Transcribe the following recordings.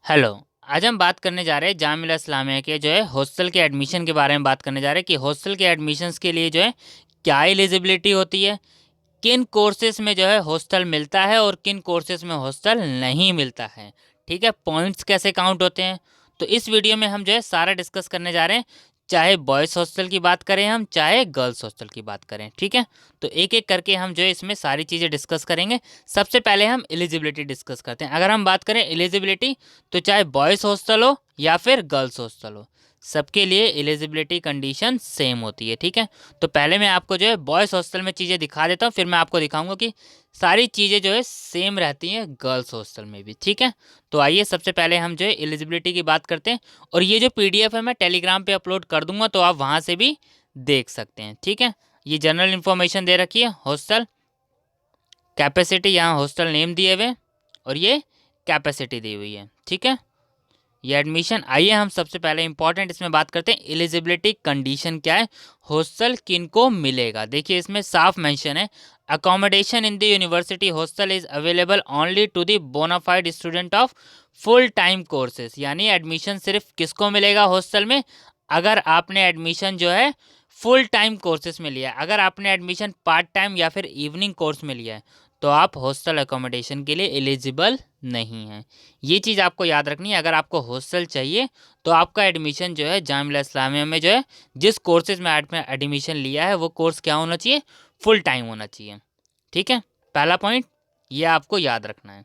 Hello. आज हम बात करने जा रहे हैं जामिया इस्लामिया के जो है हॉस्टल के एडमिशन के बारे में बात करने जा रहे हैं कि हॉस्टल के एडमिशन्स के लिए जो है क्या एलिजिबिलिटी होती है, किन कोर्सेज में जो है हॉस्टल मिलता है और किन कोर्सेज में हॉस्टल नहीं मिलता है। ठीक है, पॉइंट्स कैसे काउंट होते हैं, तो इस वीडियो में हम जो है सारा डिस्कस करने जा रहे हैं। चाहे बॉयज़ हॉस्टल की बात करें हम, चाहे गर्ल्स हॉस्टल की बात करें। ठीक है, तो एक एक करके हम जो है इसमें सारी चीज़ें डिस्कस करेंगे। सबसे पहले हम एलिजिबिलिटी डिस्कस करते हैं। अगर हम बात करें एलिजिबिलिटी, तो चाहे बॉयज़ हॉस्टल हो या फिर गर्ल्स हॉस्टल हो, सबके लिए एलिजिबिलिटी कंडीशन सेम होती है। ठीक है, तो पहले मैं आपको जो है बॉयज़ हॉस्टल में चीज़ें दिखा देता हूँ, फिर मैं आपको दिखाऊंगा कि सारी चीज़ें जो है सेम रहती हैं गर्ल्स हॉस्टल में भी। ठीक है, तो आइए सबसे पहले हम जो है एलिजिबिलिटी की बात करते हैं। और ये जो पीडीएफ है मैं टेलीग्राम पे अपलोड कर दूंगा, तो आप वहाँ से भी देख सकते हैं। ठीक है, ये जनरल इन्फॉर्मेशन दे रखी है, हॉस्टल कैपेसिटी, यहाँ हॉस्टल नेम दिए हुए और ये कैपेसिटी दी हुई है। ठीक है, ये एडमिशन। आइए हम सबसे पहले इंपॉर्टेंट इसमें बात करते हैं एलिजिबिलिटी कंडीशन क्या है, हॉस्टल किनको मिलेगा। देखिए इसमें साफ मेंशन है, accommodation in the university hostel is available only to the bonafide student of full time courses. यानी एडमिशन सिर्फ किसको मिलेगा हॉस्टल में, अगर आपने एडमिशन जो है फुल टाइम कोर्सेज में लिया है। अगर आपने एडमिशन पार्ट टाइम या फिर इवनिंग कोर्स में लिया है तो आप हॉस्टल अकोमोडेशन के लिए एलिजिबल नहीं हैं। ये चीज़ आपको याद रखनी है। अगर आपको हॉस्टल चाहिए तो आपका एडमिशन जो है जामिया इस्लामिया में जो है जिस कोर्सेज में आपने एडमिशन लिया है वो कोर्स क्या होना चाहिए, फुल टाइम होना चाहिए। ठीक है, पहला पॉइंट ये आपको याद रखना है।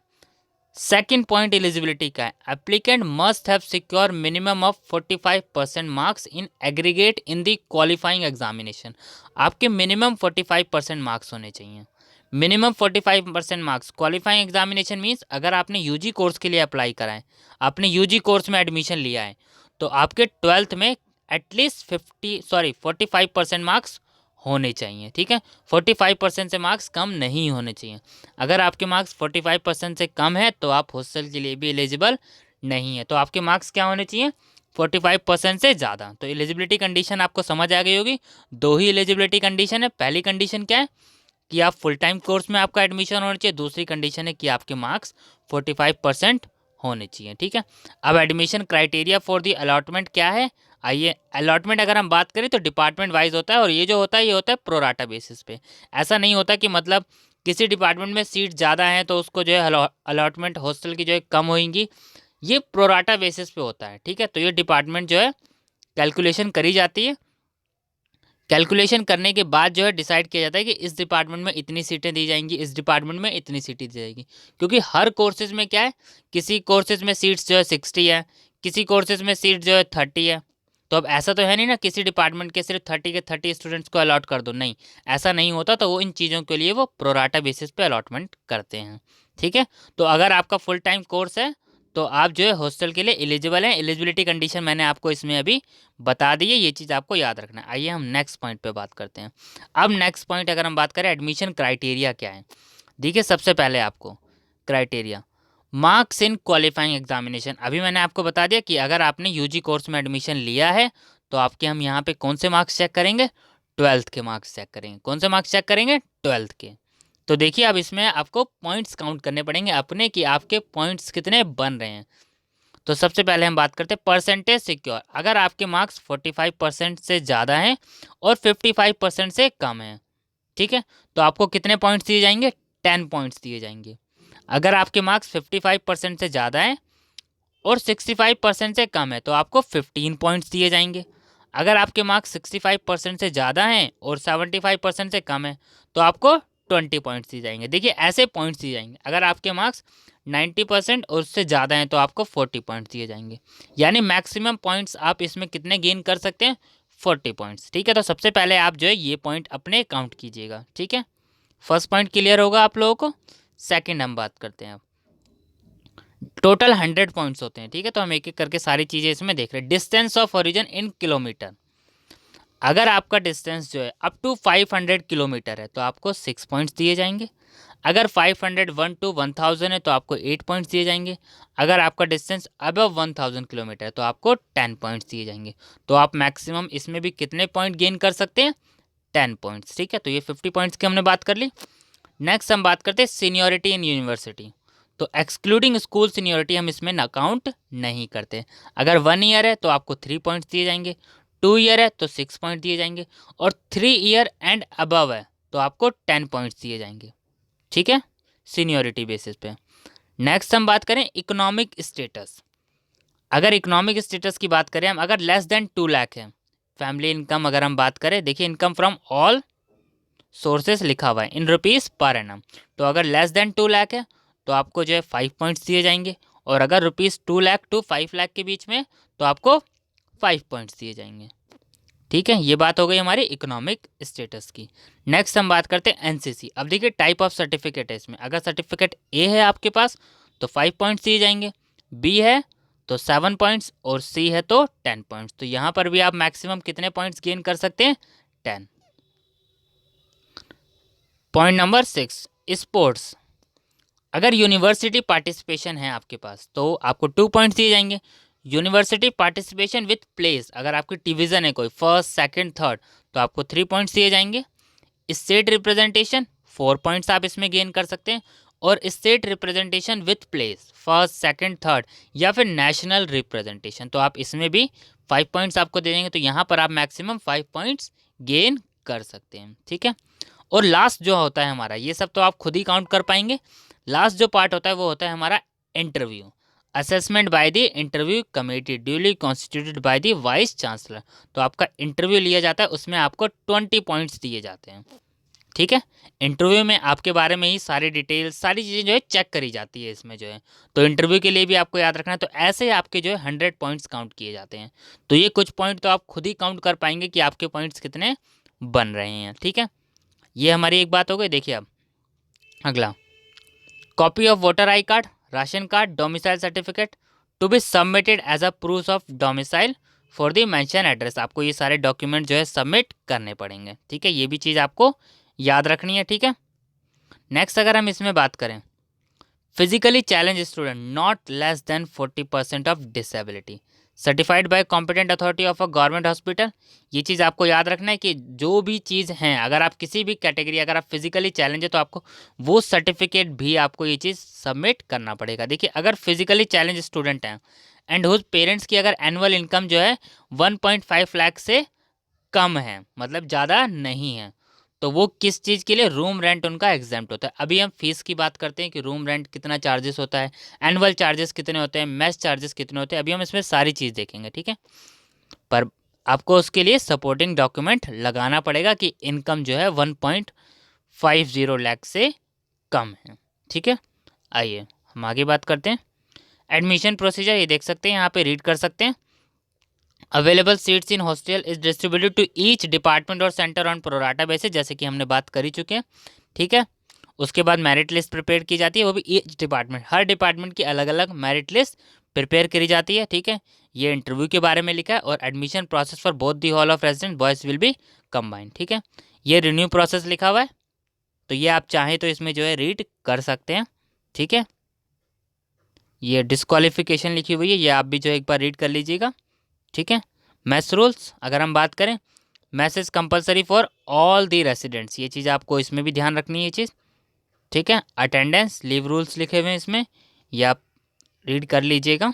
सेकेंड पॉइंट एलिजिबिलिटी का है, applicant must have secure minimum of 45% marks in aggregate in the qualifying examination. आपके मिनिमम 45% मार्क्स होने चाहिए। Minimum 45% marks qualifying examination means अगर आपने यूजी कोर्स के लिए अप्लाई करा है, आपने यूजी कोर्स में एडमिशन लिया है, तो आपके 12th में एटलीस्ट 45% मार्क्स होने चाहिए। ठीक है, 45% से मार्क्स कम नहीं होने चाहिए। अगर आपके मार्क्स 45% से कम है तो आप हॉस्टल के लिए भी एलिजिबल नहीं है। तो आपके मार्क्स क्या होने चाहिए, 45% से ज़्यादा। तो एलिजिबिलिटी कंडीशन आपको समझ आ गई होगी। दो ही एलिजिबिलिटी कंडीशन है। पहली कंडीशन क्या है कि आप फुल टाइम कोर्स में आपका एडमिशन होना चाहिए। दूसरी कंडीशन है कि आपके मार्क्स 45% होने चाहिए। ठीक है, अब admission criteria for the allotment क्या है। आइए, अलॉटमेंट अगर हम बात करें तो डिपार्टमेंट वाइज होता है, और ये जो होता है ये होता है प्रोराटा बेसिस पे। ऐसा नहीं होता कि मतलब किसी डिपार्टमेंट में सीट ज़्यादा है तो उसको जो है अलॉटमेंट हॉस्टल की जो है कम होंगी। ये प्रोराटा बेसिस पे होता है। ठीक है, तो ये डिपार्टमेंट जो है कैलकुलेशन करी जाती है। कैलकुलेशन करने के बाद जो है डिसाइड किया जाता है कि इस डिपार्टमेंट में इतनी सीटें दी जाएंगी, इस डिपार्टमेंट में इतनी सीटें दी जाएगी। क्योंकि हर कोर्सेज में क्या है, किसी कोर्सेज में सीट्स जो है 60 है, किसी कोर्सेज में सीट जो है 30 है। तो अब ऐसा तो है नहीं ना किसी डिपार्टमेंट के सिर्फ 30 के 30 स्टूडेंट्स को अलॉट कर दो, नहीं, ऐसा नहीं होता। तो वो इन चीज़ों के लिए वो प्रोराटा बेसिस पे अलॉटमेंट करते हैं। ठीक है, तो अगर आपका फुल टाइम कोर्स है तो आप जो है हॉस्टल के लिए एलिजिबल हैं। एलिजिबिलिटी कंडीशन मैंने आपको इसमें अभी बता दी है, ये चीज़ आपको याद रखना है। आइए हम नेक्स्ट पॉइंट पे बात करते हैं। अब नेक्स्ट पॉइंट अगर हम बात करें एडमिशन क्राइटेरिया क्या है। देखिए सबसे पहले आपको criteria, marks in qualifying examination. अभी मैंने आपको बता दिया कि अगर आपने यूजी कोर्स में एडमिशन लिया है तो आपके हम यहाँ पे कौन से मार्क्स चेक करेंगे, 12th के मार्क्स चेक करेंगे। कौन से मार्क्स चेक करेंगे, 12th के। तो देखिए अब इसमें आपको पॉइंट्स काउंट करने पड़ेंगे अपने कि आपके पॉइंट्स कितने बन रहे हैं। तो सबसे पहले हम बात करते हैं परसेंटेज सिक्योर। अगर आपके मार्क्स 45% से ज़्यादा हैं और 55% से कम हैं, ठीक है, तो आपको कितने पॉइंट्स दिए जाएंगे, 10 पॉइंट्स दिए जाएंगे। अगर आपके मार्क्स 55% से ज़्यादा हैं और 65% से कम है तो आपको 15 पॉइंट्स दिए जाएंगे। अगर आपके मार्क्स 65% से ज़्यादा हैं और 75% से कम है तो आपको 20 पॉइंट्स दिए जाएंगे। देखिए ऐसे पॉइंट्स दिए जाएंगे। अगर आपके मार्क्स 90% और उससे ज़्यादा हैं तो आपको 40 पॉइंट्स दिए जाएंगे। यानी मैक्सिमम पॉइंट्स आप इसमें कितने गेन कर सकते हैं, 40 पॉइंट्स। ठीक है, तो सबसे पहले आप जो है ये पॉइंट अपने काउंट कीजिएगा। ठीक है, फर्स्ट पॉइंट क्लियर होगा आप लोगों को। सेकेंड हम बात करते हैं। अब टोटल 100 पॉइंट्स होते हैं। ठीक है, तो हम एक एक करके सारी चीज़ें इसमें देख रहे हैं। Distance of origin in kilometre. अगर आपका डिस्टेंस जो है अप टू 500 किलोमीटर है तो आपको 6 पॉइंट्स दिए जाएंगे। अगर 501 टू 1000 है तो आपको 8 पॉइंट्स दिए जाएंगे। अगर आपका डिस्टेंस अबव 1000 किलोमीटर है तो आपको 10 पॉइंट्स दिए जाएंगे। तो आप मैक्सिमम इसमें भी कितने पॉइंट गेन कर सकते हैं, 10 पॉइंट्स। ठीक है, तो ये 50 पॉइंट्स की हमने बात कर ली। नेक्स्ट हम बात करते हैं सीनियोरिटी इन यूनिवर्सिटी। तो एक्सक्लूडिंग स्कूल सीनियोरिटी हम इसमें काउंट नहीं करते। अगर 1 ईयर है तो आपको 3 पॉइंट्स दिए जाएंगे, 2 ईयर है तो 6 पॉइंट दिए जाएंगे, और 3 ईयर एंड अबव है तो आपको 10 पॉइंट्स दिए जाएंगे। ठीक है, सीनियोरिटी बेसिस पे। नेक्स्ट हम बात करें इकोनॉमिक स्टेटस। अगर इकोनॉमिक स्टेटस की बात करें हम, अगर लेस देन 2 लाख है फैमिली इनकम, अगर हम बात करें, देखिए इनकम फ्रॉम ऑल सोर्सेस लिखा हुआ है इन रुपीज़ पर एनम, तो अगर लेस देन 2 लाख है तो आपको जो है 5 पॉइंट्स दिए जाएंगे, और अगर रुपीज़ 2 लाख टू 5 लाख के बीच में तो आपको 5 पॉइंट्स दिए जाएंगे। ठीक है, ये बात हो गई हमारी इकोनॉमिक स्टेटस की। नेक्स्ट हम बात करते हैं एनसीसी। अब देखिए टाइप ऑफ सर्टिफिकेट है इसमें, अगर सर्टिफिकेट ए है आपके पास तो 5 पॉइंट्स दिए जाएंगे, बी है तो 7 पॉइंट्स, और सी है तो 10 पॉइंट्स। तो यहाँ पर भी आप मैक्सिमम कितने पॉइंट्स गेन कर सकते हैं? 10। Point number 6, sports. अगर यूनिवर्सिटी पार्टिसिपेशन है आपके पास तो आपको 2 पॉइंट्स दिए जाएंगे। यूनिवर्सिटी पार्टिसिपेशन विथ प्लेस, अगर आपकी डिवीज़न है कोई फर्स्ट सेकंड थर्ड तो आपको 3 पॉइंट्स दिए जाएंगे। स्टेट रिप्रेजेंटेशन 4 पॉइंट्स आप इसमें गेन कर सकते हैं, और state representation with place first second third या फिर नेशनल रिप्रेजेंटेशन तो आप इसमें भी 5 पॉइंट्स आपको दे देंगे। तो यहाँ पर आप मैक्सिमम 5 पॉइंट्स गेन कर सकते हैं। ठीक है, और लास्ट जो होता है हमारा, ये सब तो आप खुद ही काउंट कर पाएंगे, लास्ट जो पार्ट होता है वो होता है हमारा interview. Assessment by the interview committee duly constituted by the vice chancellor. तो आपका इंटरव्यू लिया जाता है, उसमें आपको 20 पॉइंट्स दिए जाते हैं। ठीक है, इंटरव्यू में आपके बारे में ही सारी डिटेल्स सारी चीज़ें जो है चेक करी जाती है इसमें जो है, तो इंटरव्यू के लिए भी आपको याद रखना है। तो ऐसे आपके जो है 100 पॉइंट्स काउंट किए जाते हैं। तो ये कुछ पॉइंट तो आप खुद ही काउंट कर पाएंगे कि आपके पॉइंट्स कितने बन रहे हैं। ठीक है, ये हमारी एक बात हो गई। देखिए अब अगला, copy of voter I card, ration card, domicile certificate to be submitted as a proof of domicile for the mention address. आपको ये सारे डॉक्यूमेंट जो है सबमिट करने पड़ेंगे। ठीक है, ये भी चीज़ आपको याद रखनी है। ठीक है, नेक्स्ट अगर हम इसमें बात करें, physically challenge student not less than 40% of disability certified by competent authority of a government hospital. ये चीज़ आपको याद रखना है कि जो भी चीज़ हैं, अगर आप किसी भी कैटेगरी, अगर आप फिजिकली चैलेंज है तो आपको वो सर्टिफिकेट भी आपको ये चीज़ सबमिट करना पड़ेगा। देखिए अगर फिजिकली चैलेंज स्टूडेंट हैं एंड हुज पेरेंट्स की अगर एनुअल इनकम जो है 1.5 लाख से कम है, मतलब ज़्यादा नहीं है, तो वो किस चीज़ के लिए, रूम रेंट उनका एग्जाम्प्ट होता है। अभी हम फीस की बात करते हैं कि रूम रेंट कितना चार्जेस होता है, एनुअल चार्जेस कितने होते हैं, मेस चार्जेस कितने होते हैं, अभी हम इसमें सारी चीज़ देखेंगे। ठीक है, पर आपको उसके लिए सपोर्टिंग डॉक्यूमेंट लगाना पड़ेगा कि इनकम जो है 1.50 लाख से कम है। ठीक है, आइए हम आगे बात करते हैं। एडमिशन प्रोसीजर ये देख सकते हैं, यहाँ पे रीड कर सकते हैं। Available seats in hostel is distributed to each department और सेंटर ऑन प्रोराटा बेसिस, जैसे कि हमने बात कर ही चुके हैं। ठीक है, उसके बाद मेरिट लिस्ट प्रिपेयर की जाती है, वो भी ईच डिपार्टमेंट, हर डिपार्टमेंट की अलग अलग मेरिट लिस्ट प्रिपेयर करी जाती है। ठीक है, ये इंटरव्यू के बारे में लिखा है, और admission process for both the hall of resident boys will be combined. ठीक है, ये रिन्यू प्रोसेस लिखा हुआ है, तो ये आप चाहें तो इसमें जो है रीड कर सकते हैं। ठीक है, ये डिस्क्वालिफिकेशन लिखी हुई है, ये आप भी जो है एक बार रीड कर लीजिएगा। ठीक है, मैस रूल्स अगर हम बात करें, mess is compulsory for all the residents, ये चीज़ आपको इसमें भी ध्यान रखनी है ये चीज़। ठीक है, अटेंडेंस लीव रूल्स लिखे हुए हैं इसमें, ये आप रीड कर लीजिएगा।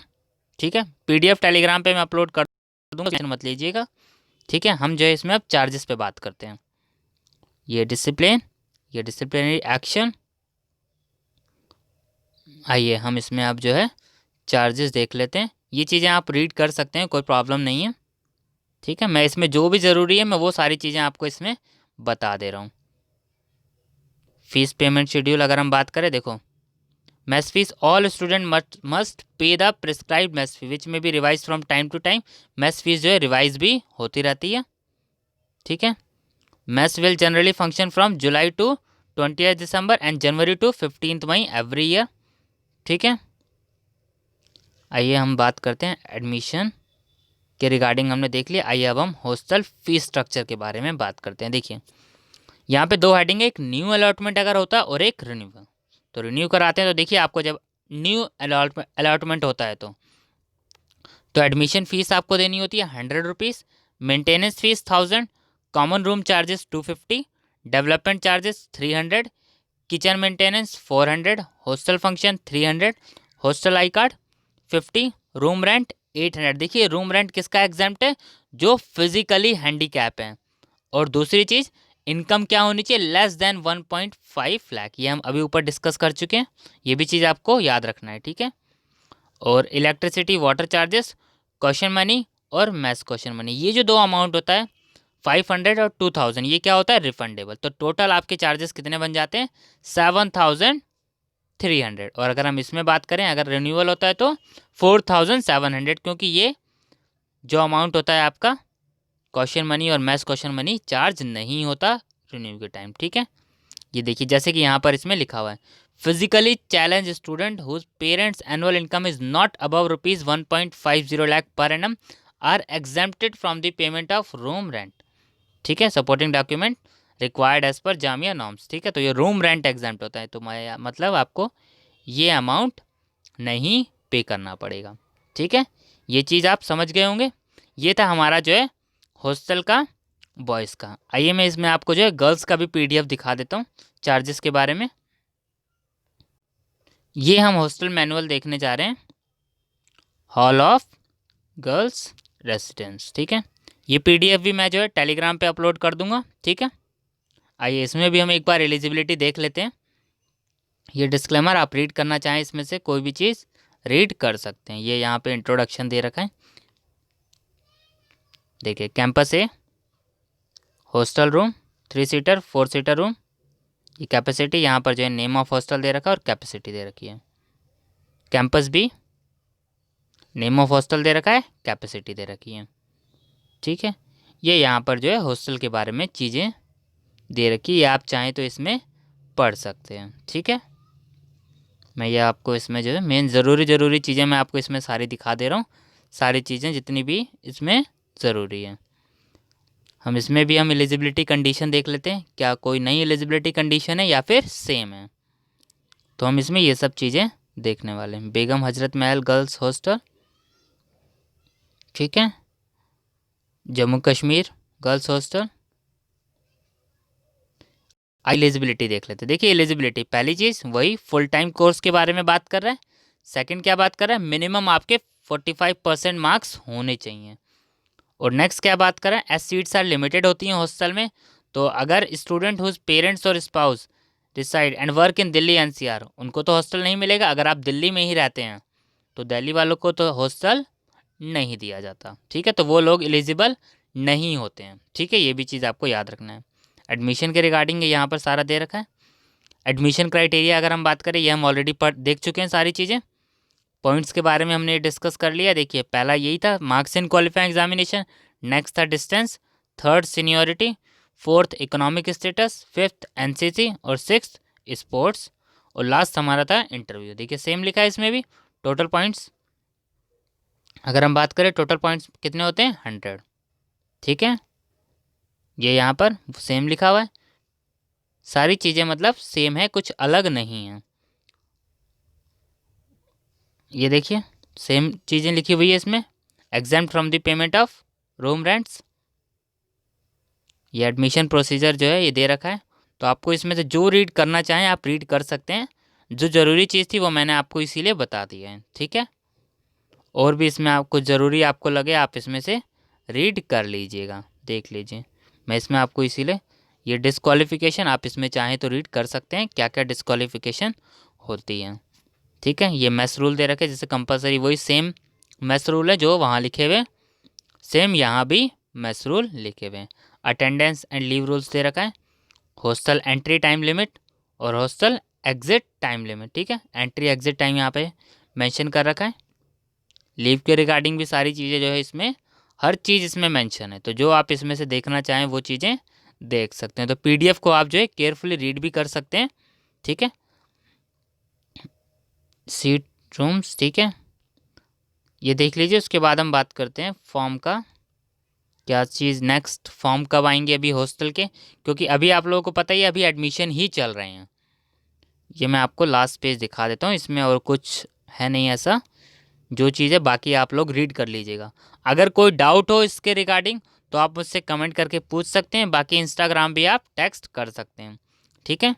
ठीक है, पीडीएफ टेलीग्राम पे मैं अपलोड कर दूंगा, टेंशन मत लीजिएगा। ठीक है, हम जो है इसमें अब चार्जेस पे बात करते हैं। ये डिसिप्लिन, ये डिसिप्लिनरी एक्शन, आइए हम इसमें अब जो है चार्जेस देख लेते हैं। ये चीज़ें आप रीड कर सकते हैं, कोई प्रॉब्लम नहीं है। ठीक है, मैं इसमें जो भी ज़रूरी है मैं वो सारी चीज़ें आपको इसमें बता दे रहा हूँ। फीस पेमेंट शेड्यूल अगर हम बात करें, देखो mess fees all student must pay the prescribed mess fee which may be revise from time to time. Mess fees जो है रिवाइज भी होती रहती है। ठीक है, mess will generally function from July to 20 December and January to 15 May every year. ठीक है, आइए हम बात करते हैं एडमिशन के रिगार्डिंग, हमने देख लिया। आइए अब हम हॉस्टल फीस स्ट्रक्चर के बारे में बात करते हैं। देखिए यहाँ पे 2 हेडिंग है, एक न्यू अलॉटमेंट अगर होता है और एक रिन्यूअल। तो रिन्यू कराते हैं तो देखिए आपको जब न्यू अलॉटमेंट होता है तो एडमिशन फ़ीस आपको देनी होती है 100 rupees, maintenance fees 1000, common room charges 250, development charges 300, kitchen maintenance 400, hostel function 300, hostel I card 50, room rent 800। देखिए रूम रेंट किसका एग्जाम्प्ट है, जो फिजिकली हैंडीकैप है। और दूसरी चीज़, इनकम क्या होनी चाहिए, लेस देन 1.5 लाख। ये हम अभी ऊपर डिस्कस कर चुके हैं, ये भी चीज़ आपको याद रखना है, ठीक है। और electricity water charges, question money और मैथ्स क्वेश्चन मनी, ये जो दो अमाउंट होता है 500 और 2000, ये क्या होता है, रिफंडेबल। तो टोटल आपके चार्जेस कितने बन जाते हैं, 7300। और अगर हम इसमें बात करें, अगर रिन्यूअल होता है तो 4700, क्योंकि ये जो अमाउंट होता है आपका क्वेश्चन मनी और मैथ्स क्वेश्चन मनी चार्ज नहीं होता रिन्यू के टाइम, ठीक है। ये देखिए जैसे कि यहाँ पर इसमें लिखा हुआ है, physically challenge student whose parents annual income is not above ₹1.50 lakh per annum are exempted from the payment of room rent, ठीक है। Supporting document required as per Jamia norms, ठीक है। तो ये रूम रेंट एग्जेम्प्ट होता है, तो मतलब आपको ये अमाउंट नहीं पे करना पड़ेगा, ठीक है। ये चीज़ आप समझ गए होंगे। ये था हमारा जो है हॉस्टल का बॉयज़ का। आइए मैं इसमें आपको जो है गर्ल्स का भी पीडीएफ दिखा देता हूँ चार्जेस के बारे में। ये हम हॉस्टल मैनुअल देखने जा रहे हैं, हॉल ऑफ गर्ल्स रेसिडेंस, ठीक है। ये पीडीएफ भी मैं जो है टेलीग्राम पे अपलोड कर दूंगा, ठीक है। आइए इसमें भी हम एक बार एलिजिबिलिटी देख लेते हैं। ये डिस्क्लेमर आप रीड करना चाहें इसमें से कोई भी चीज़ रीड कर सकते हैं। ये यहाँ पे इंट्रोडक्शन दे रखा है, देखिए campus A, hostel room 3 seater 4 seater room, ये कैपेसिटी यहाँ पर जो है नेम ऑफ हॉस्टल दे रखा है और कैपेसिटी दे रखी है। Campus B, name of hostel दे रखा है, कैपेसिटी दे रखी है, ठीक है। ये यहाँ पर जो है हॉस्टल के बारे में चीज़ें दे रखी है, आप चाहें तो इसमें पढ़ सकते हैं, ठीक है। मैं ये आपको इसमें जो है मेन ज़रूरी चीज़ें मैं आपको इसमें सारी दिखा दे रहा हूँ, सारी चीज़ें जितनी भी इसमें ज़रूरी है। हम इसमें भी हम एलिजिबिलिटी कंडीशन देख लेते हैं, क्या कोई नई एलिजिबिलिटी कंडीशन है या फिर सेम है। तो हम इसमें ये सब चीज़ें देखने वाले हैं। बेगम हजरत महल गर्ल्स हॉस्टल, ठीक है। Jammu Kashmir girls hostel. Eligibility देख लेते हैं। देखिए एलिजिबिलिटी, पहली चीज़ वही फुल टाइम कोर्स के बारे में बात कर रहा है। सेकंड क्या बात कर रहा है, मिनिमम आपके 45% मार्क्स होने चाहिए। और नेक्स्ट क्या बात कर रहा है, एस सीट्स आर लिमिटेड होती हैं हॉस्टल में। तो अगर स्टूडेंट हुज पेरेंट्स और spouse reside and work in Delhi NCR, उनको तो हॉस्टल नहीं मिलेगा। अगर आप दिल्ली में ही रहते हैं तो दिल्ली वालों को तो हॉस्टल नहीं दिया जाता, ठीक है। तो वो लोग एलिजिबल नहीं होते हैं, ठीक है। ये भी चीज़ आपको याद रखना है। एडमिशन के रिगार्डिंग यहाँ पर सारा दे रखा है। एडमिशन क्राइटेरिया अगर हम बात करें, ये हम ऑलरेडी देख चुके हैं सारी चीज़ें। पॉइंट्स के बारे में हमने डिस्कस कर लिया। देखिए पहला यही था marks in qualifying examination, next था distance, third seniority, fourth economic status, fifth NCC और सिक्स्थ स्पोर्ट्स, और लास्ट हमारा था इंटरव्यू। देखिए सेम लिखा है इसमें भी। टोटल पॉइंट्स अगर हम बात करें, टोटल पॉइंट्स कितने होते हैं, 100, ठीक है। ये यहाँ पर सेम लिखा हुआ है, सारी चीज़ें मतलब सेम है, कुछ अलग नहीं है। ये देखिए सेम चीज़ें लिखी हुई है इसमें। Exempt from the payment of room rents, ये एडमिशन प्रोसीजर जो है ये दे रखा है। तो आपको इसमें से जो रीड करना चाहें आप रीड कर सकते हैं। जो ज़रूरी चीज़ थी वो मैंने आपको इसीलिए बता दिया है, ठीक है। और भी इसमें आपको ज़रूरी आपको लगे आप इसमें से रीड कर लीजिएगा, देख लीजिए। मैं इसमें आपको इसीलिए, ये डिस्क्वालिफिकेशन आप इसमें चाहें तो रीड कर सकते हैं, क्या क्या डिस्क्वालिफिकेशन होती है, ठीक है। ये मैथ्स रूल दे रखे जैसे कंपलसरी, वही सेम मैथ्स रूल है जो वहाँ लिखे हुए, सेम यहाँ भी मैथ्स रूल लिखे हुए हैं। अटेंडेंस एंड लीव रूल्स दे रखा है। हॉस्टल एंट्री टाइम लिमिट और हॉस्टल एग्जिट टाइम लिमिट, ठीक है। एंट्री एग्जिट टाइम यहाँ पे मेंशन कर रखा है। लीव के रिगार्डिंग भी सारी चीज़ें जो है इसमें, हर चीज़ इसमें मेंशन है। तो जो आप इसमें से देखना चाहें वो चीज़ें देख सकते हैं। तो पीडीएफ को आप जो है केयरफुली रीड भी कर सकते हैं, ठीक है। सीट रूम्स, ठीक है, ये देख लीजिए। उसके बाद हम बात करते हैं फॉर्म का, क्या चीज़ नेक्स्ट फॉर्म कब आएंगे अभी हॉस्टल के, क्योंकि अभी आप लोगों को पता ही है अभी एडमिशन ही चल रहे हैं। ये मैं आपको लास्ट पेज दिखा देता हूँ, इसमें और कुछ है नहीं ऐसा, जो चीज़ है बाकी आप लोग रीड कर लीजिएगा। अगर कोई डाउट हो इसके रिगार्डिंग तो आप मुझसे कमेंट करके पूछ सकते हैं, बाकी इंस्टाग्राम भी आप टेक्स्ट कर सकते हैं, ठीक है।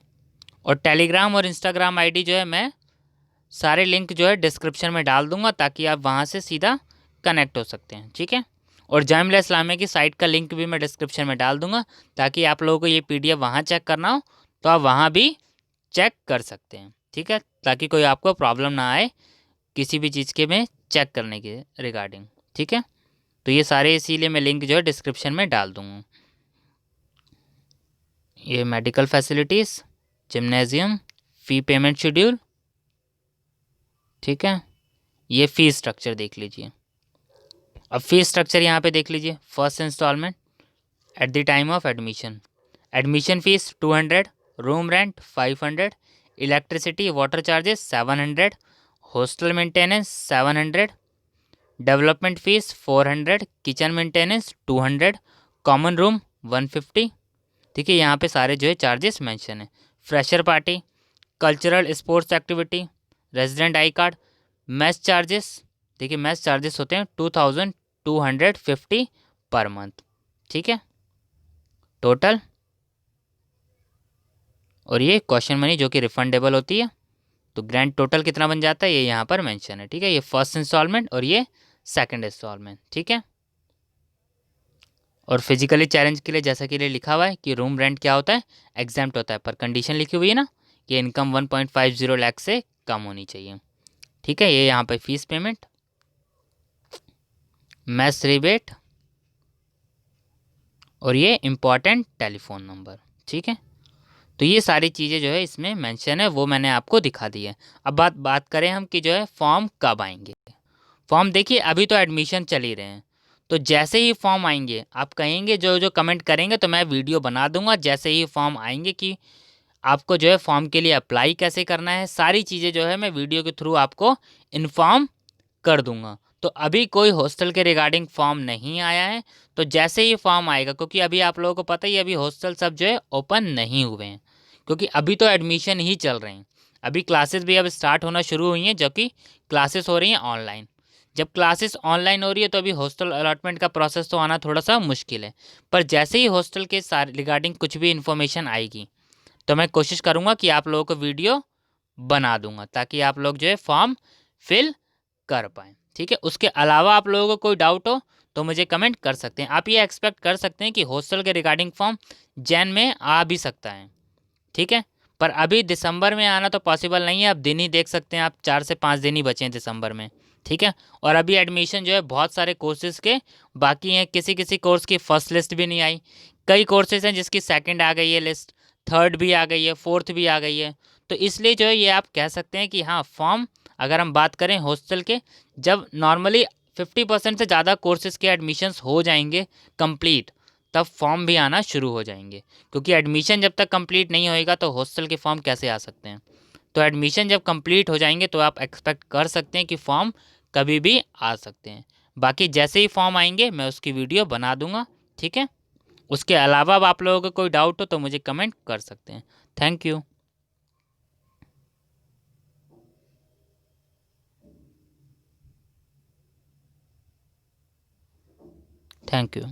और टेलीग्राम और इंस्टाग्राम आईडी जो है मैं सारे लिंक जो है डिस्क्रिप्शन में डाल दूंगा, ताकि आप वहाँ से सीधा कनेक्ट हो सकते हैं, ठीक है। और जामिया इस्लामिया की साइट का लिंक भी मैं डिस्क्रिप्शन में डाल दूंगा, ताकि आप लोगों को ये पीडीएफ वहाँ चेक करना हो तो आप वहाँ भी चेक कर सकते हैं, ठीक है, ताकि कोई आपको प्रॉब्लम ना आए किसी भी चीज़ के में चेक करने के रिगार्डिंग, ठीक है। तो ये सारे इसीलिए मैं लिंक जो है डिस्क्रिप्शन में डाल दूँगा। ये मेडिकल फैसिलिटीज़, जिम्नेजियम, फ़ी पेमेंट शेड्यूल, ठीक है। ये फ़ी स्ट्रक्चर देख लीजिए। अब फ़ी स्ट्रक्चर यहाँ पे देख लीजिए। First instalment at the time of admission, admission fees 200, room rent 500, electricity water charges 700, hostel maintenance 700, development fees 400, kitchen maintenance 200, common room 150, ठीक है। यहाँ पे सारे जो है चार्जेस मेंशन है। Fresher party, cultural sports activity, resident I card, mess charges, देखिए mess charges होते हैं 2250 पर मंथ, ठीक है, टोटल। और ये क्वेश्चन मनी जो कि रिफंडेबल होती है। तो ग्रैंड टोटल कितना बन जाता है ये यहाँ पर मेंशन है, ठीक है। ये फर्स्ट इंस्टॉलमेंट और ये सेकंड इंस्टॉलमेंट, ठीक है। और फिजिकली चैलेंज के लिए जैसा कि ये लिखा हुआ है कि रूम रेंट क्या होता है, एग्जाम्प्ट होता है, पर कंडीशन लिखी हुई है ना कि इनकम 1.50 लाख से कम होनी चाहिए, ठीक है। ये यहाँ पर फीस पेमेंट, मैस रिबेट, और ये इम्पॉर्टेंट टेलीफोन नंबर, ठीक है। तो ये सारी चीज़ें जो है इसमें मेंशन है, वो मैंने आपको दिखा दी है। अब बात करें हम कि जो है फॉर्म कब आएंगे। फॉर्म देखिए अभी तो एडमिशन चल ही रहे हैं, तो जैसे ही फॉर्म आएंगे आप कहेंगे, जो जो कमेंट करेंगे तो मैं वीडियो बना दूंगा। जैसे ही फॉर्म आएंगे कि आपको जो है फॉर्म के लिए अप्लाई कैसे करना है, सारी चीज़ें जो है मैं वीडियो के थ्रू आपको इन्फॉर्म कर दूंगा। तो अभी कोई हॉस्टल के रिगार्डिंग फॉर्म नहीं आया है, तो जैसे ही फॉर्म आएगा, क्योंकि अभी आप लोगों को पता ही है अभी हॉस्टल सब जो है ओपन नहीं हुए हैं, क्योंकि अभी तो एडमिशन ही चल रहे हैं। अभी क्लासेस भी अब स्टार्ट होना शुरू हुई हैं, जो कि क्लासेस हो रही हैं ऑनलाइन। जब क्लासेस ऑनलाइन हो रही है तो अभी हॉस्टल अलॉटमेंट का प्रोसेस तो आना थोड़ा सा मुश्किल है। पर जैसे ही हॉस्टल के सारे रिगार्डिंग कुछ भी इन्फॉर्मेशन आएगी तो मैं कोशिश करूँगा कि आप लोगों को वीडियो बना दूंगा, ताकि आप लोग जो है फॉर्म फिल कर पाएँ, ठीक है। उसके अलावा आप लोगों को कोई डाउट हो तो मुझे कमेंट कर सकते हैं। आप ये एक्सपेक्ट कर सकते हैं कि हॉस्टल के रिगार्डिंग फॉर्म जैन में आ भी सकता है, ठीक है। पर अभी दिसंबर में आना तो पॉसिबल नहीं है। आप दिन ही देख सकते हैं, आप 4 से 5 दिन ही बचे हैं दिसंबर में, ठीक है। और अभी एडमिशन जो है बहुत सारे कोर्सेज़ के बाकी हैं। किसी किसी कोर्स की फ़र्स्ट लिस्ट भी नहीं आई, कई कोर्सेज़ हैं जिसकी सेकंड आ गई है लिस्ट, थर्ड भी आ गई है, फोर्थ भी आ गई है। तो इसलिए जो है ये आप कह सकते हैं कि हाँ फॉर्म, अगर हम बात करें हॉस्टल के, जब नॉर्मली 50% से ज़्यादा कोर्सेज़ के एडमिशन्स हो जाएंगे कंप्लीट, तब फॉर्म भी आना शुरू हो जाएंगे। क्योंकि एडमिशन जब तक कंप्लीट नहीं होएगा तो हॉस्टल के फॉर्म कैसे आ सकते हैं। तो एडमिशन जब कंप्लीट हो जाएंगे तो आप एक्सपेक्ट कर सकते हैं कि फॉर्म कभी भी आ सकते हैं। बाकी जैसे ही फॉर्म आएंगे मैं उसकी वीडियो बना दूंगा, ठीक है। उसके अलावा अब आप लोगों को कोई डाउट हो तो मुझे कमेंट कर सकते हैं। Thank you. Thank you.